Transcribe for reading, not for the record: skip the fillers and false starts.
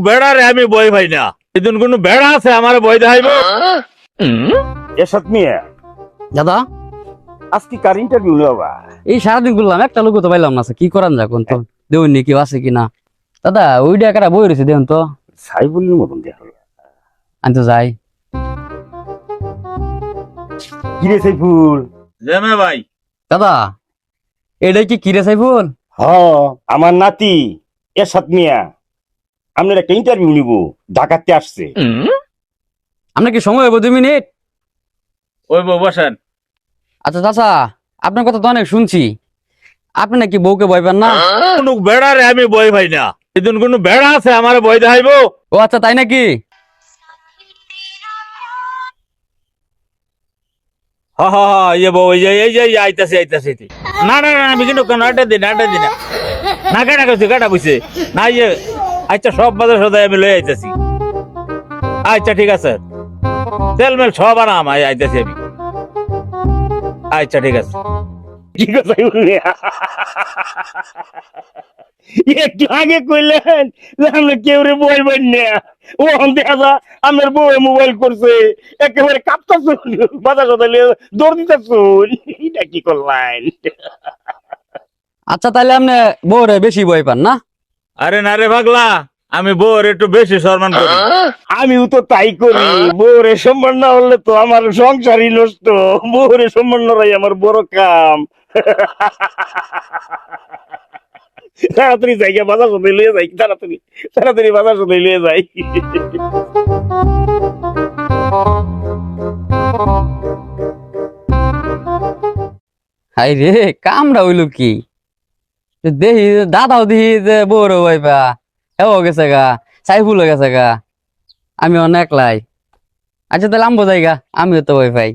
বেড়ারে আমি বই ভাই না এদিন কোন বেড়া আছে আমার বই দেখাইব এরশাদ মিয়া দাদা আজকে কার ইন্টারভিউ নেওয়া? এই সারাদিন করলাম একটা লোক তো পাইলাম না কি করান যা কোন তো দেউন নি কেউ আছে কিনা দাদা ওই ডাকারা বই রয়েছে দেখুন তো সাইবুলের মতন দেখা আমি তো যাই কিরে সাইফুল? জামে ভাই দাদা এটাই কি কিরে সাইফুল? হ আমার নাতি এরশাদ মিয়া আপনার একটা ইন্টারভিউ নিব, ঢাকাতে আসছে। আপনার কি সময় হইব 2 মিনিট? ওই বউ বসেন। আচ্ছা চাচা আপনার কথা তো অনেক শুনছি, আপনি নাকি বউকে ভয় পান না? কোন বেড়ারে আমি বই ভাই না এদিন কোন বেড়া আছে আমার বই দেখাইব। ও আচ্ছা তাই নাকি? হা হা হা ইয়ে বউ এই যে আইতাছে না না না আমি কিন্তু কেন আটা দিন না কাটা করছি কাটা বুঝছে না ইয়ে আচ্ছা সব বাজার সদাই আমি লই আইতাছি। আচ্ছা ঠিক আছে তেল মেল সব আনাম আইতাছি আমি। আচ্ছা ঠিক আছে। কি কথা মিয়া? একটু আগে কইলেন যে আমরা কেউ রে বই বই না, ও দেখা যা আমার বউ মোবাইল করছে, একেবারে কাঁপতাছ, বাজার সদাইলে দৌড় দিতেছ, এটা কি করলেন? আচ্ছা তাহলে আপনি বউরে বেশি ভয় পান না? আরে না রে পাগলা আমি বউর একটু বেশি সম্মান করি। আমিও তো তাই করি, বউরে সম্মান না হলে তো আমার সংসারই নষ্ট, বউরে সম্মান নরাই আমার বড় কাম। তাড়াতাড়ি জায়গা বাজার সদাই লিয়ে যাই, তাড়াতাড়ি বাজার সদাই লিয়ে যাই। হাই রে কামড়া হইল কি দেখি দাদাও দেখি যে বউরে ভয় পা হেও গেছে গা সাইফুল গেছে গা আমি অনেক লাই। আচ্ছা তাহলে আমবো জায়গা আমিও তো ভয় পাই।